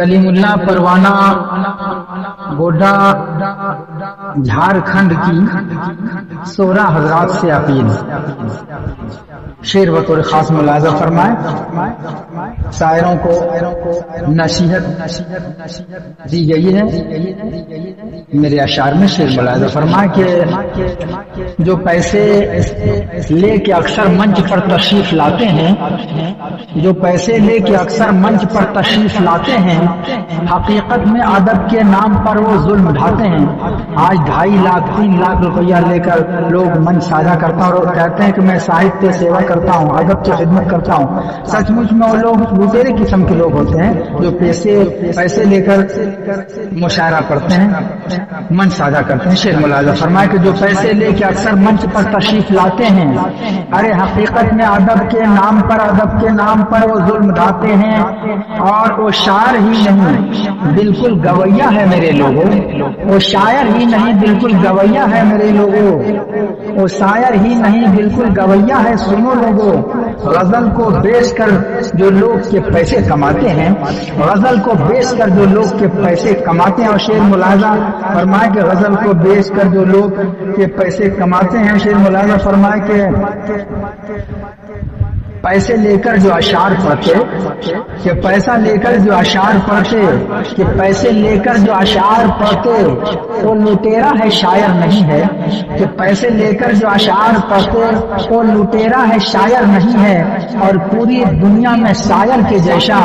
कलीम उल्लाह परवाना गोड्डा झारखंड की 16 हजरात से अपील। शेर बतौर खास मुलाजा फरमाए। शायरों को नसीहत दी गई है। मेरे अशार में शेर मुलाजा फरमाए कि जो पैसे लेके अक्सर मंच पर तशरीफ लाते हैं, जो पैसे लेके अक्सर मंच पर तशरीफ लाते हैं, हकीकत में अदब के नाम पर वो जुल्म ढाते हैं। आज 2.5 लाख 3 लाख रुपया लेकर लोग मंच साझा करता है और कहते हैं कि मैं साहित्य सेवा करता हूँ, अदब की खिदमत करता हूँ। सचमुच में वो लोग लुटेरे किस्म के लोग होते हैं जो पैसे लेकर मुशायरा करते हैं, मंच साझा करते हैं। शेर मुलाजा फरमाए कि जो पैसे लेके अक्सर मंच पर तशरीफ लाते हैं, अरे हकीकत में अदब के नाम पर वो जुल्म ढाते हैं। और वो शायर ही नहीं बिल्कुल गवैया है मेरे लोगों, वो शायर ही नहीं बिल्कुल गवैया है मेरे लोगों, वो शायर ही नहीं बिल्कुल गवैया है। सुनो लोगों, गजल को बेचकर जो लोग के पैसे कमाते हैं, गजल को बेचकर जो लोग के पैसे कमाते हैं। और शेर मुलाजा फरमाए कि गजल को बेचकर जो लोग के पैसे कमाते हैं, शेर मुलाजा फरमाए कि पैसे लेकर जो अशार पढ़ते, कि पैसा लेकर जो अशार पढ़ते, कि पैसे लेकर जो अशार पढ़ते, वो लुटेरा है शायर नहीं है। कि पैसे लेकर जो अशार पढ़ते, वो लुटेरा है शायर नहीं है। और पूरी दुनिया में शायर के जैसा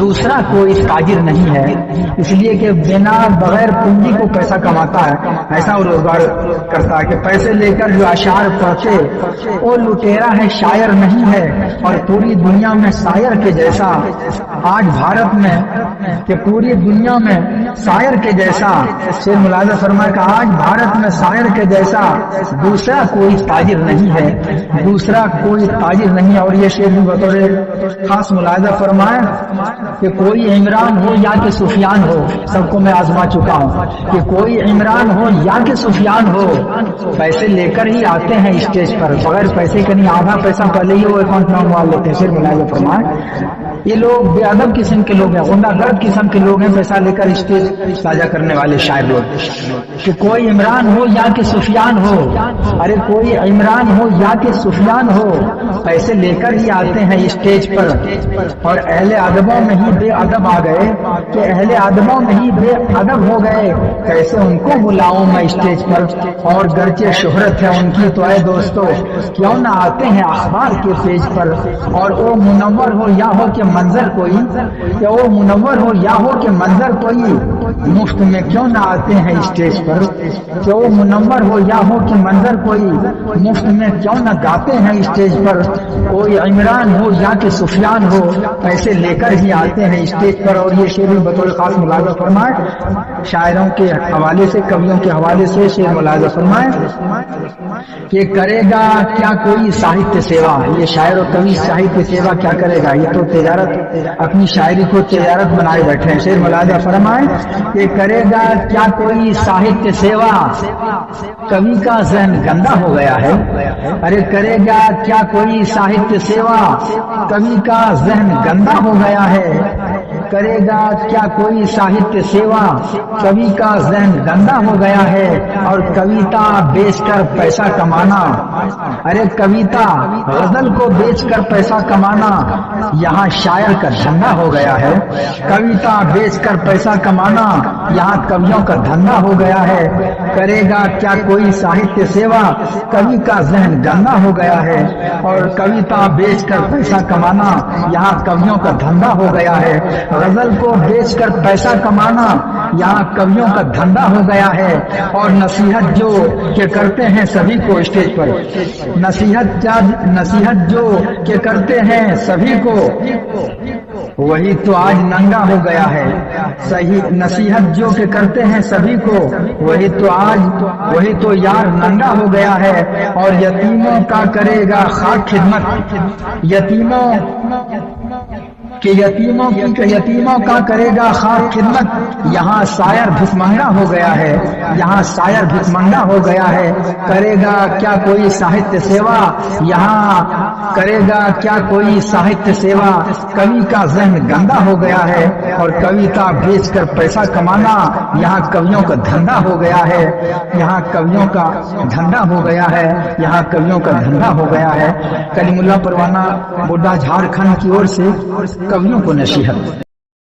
दूसरा कोई ताजिर नहीं है। इसलिए कि बिना बगैर पूंजी को पैसा कमाता है, ऐसा वो रोजगार करता है। कि पैसे लेकर जो अशार पढ़ते, वो लुटेरा है शायर नहीं है। और पूरी दुनिया में शायर के जैसा आज भारत में, कि पूरी दुनिया में शायर के जैसा, शेर मुलाजा फरमाए का आज भारत में शायर के जैसा दूसरा कोई ताजिर नहीं है, दूसरा कोई ताजिर नहीं है। और ये शेर भी बतौर खास मुलाजा फरमाए कि कोई इमरान हो या कि सुफियान हो, सबको मैं आजमा चुका हूँ। कि कोई इमरान हो या कि सुफियान हो, पैसे लेकर ही आते हैं स्टेज पर, बगैर पैसे के नहीं। आधा पैसा पहले ही वो अकाउंट में मंगवा लेते हैं। शेर मुलाजा फरमाए ये लोग बेअदब किस्म के लोग हैं, गुंडागर्द किस्म के लोग हैं, पैसा लेकर स्टेज साझा करने वाले शायर लोग। कि कोई इमरान हो या कि सुफियान हो, अरे कोई इमरान हो या कि सुफियान हो, पैसे लेकर ही आते हैं स्टेज पर। और अहले अदबों में ही बेअदब आ गए, कि अहले अदबों में ही बेअदब हो गए। कैसे उनको बुलाऊं मैं स्टेज पर, और गर्चे शोहरत है उनकी तो ऐ दोस्तों क्यों ना आते हैं अखबार के पेज पर। और वो मुनव्वर हो या हो कि मंजर कोई, या वो मुनव्वर हो या हो कि मंजर कोई, मुफ्त में क्यों ना आते हैं स्टेज पर। कि वो मुनव्वर हो या हो कि मंजर कोई, मुफ्त में क्यों ना गाते हैं स्टेज पर। कोई इमरान हो या कि सुफियान हो, पैसे लेकर ही आते हैं स्टेज पर। और ये शेर बतौर खास मुलाजा फरमाए, शायरों के हवाले से, कवियों के हवाले से शेर मुलाजा फरमाए कि करेगा क्या कोई साहित्य सेवा। ये शायर और कवि साहित्य सेवा क्या करेगा, ये तो तिजारत, अपनी शायरी को तिजारत बनाए बैठे हैं। शेर मुलाजा फरमाए कि करेगा क्या कोई साहित्य सेवा, कवि का ज़हन गंदा हो गया है। अरे करेगा क्या कोई साहित्य सेवा, कवि का ज़हन गंदा हो गया है। करेगा क्या कोई साहित्य सेवा, कवि का ज़हन गंदा हो गया है। और कविता बेचकर पैसा कमाना, अरे कविता गजल को बेचकर पैसा कमाना, यहाँ शायर का धंधा हो गया है। कविता बेचकर पैसा कमाना, यहाँ कवियों का धंधा हो गया है। करेगा क्या कोई साहित्य सेवा, कवि का ज़हन गंदा हो गया है। और कविता बेचकर पैसा कमाना, यहाँ कवियों का धंधा हो गया है। गजल को बेचकर पैसा कमाना, यहाँ कवियों का धंधा हो गया है। और नसीहत जो के करते हैं सभी को स्टेज पर, नसीहत जो के करते हैं सभी को, वही तो आज नंगा हो गया है। सही नसीहत जो के करते हैं सभी को, वही तो यार नंगा हो गया है। और यतीमों का करेगा खाक खिदमत, यतीमों का करेगा खाक खिदमत। यहाँ शायर भिखमंगा हो गया है, यहाँ शायर भिखमंगा हो गया है। करेगा क्या कोई साहित्य सेवा, यहाँ کرے گا کیا کوئی ساہتیہ سیوا؟ کوی کا ذہن گندا ہو گیا ہے اور کویتا بیچ کر پیسہ کمانا یہاں کویوں کا دھندا ہو گیا ہے، یہاں کویوں کا دھندا ہو گیا ہے، یہاں کویوں کا دھندا ہو گیا ہے۔ کلیم اللہ پروانہ بوڈا جھارکھنڈ کی اور سے کویوں کو نصیحت۔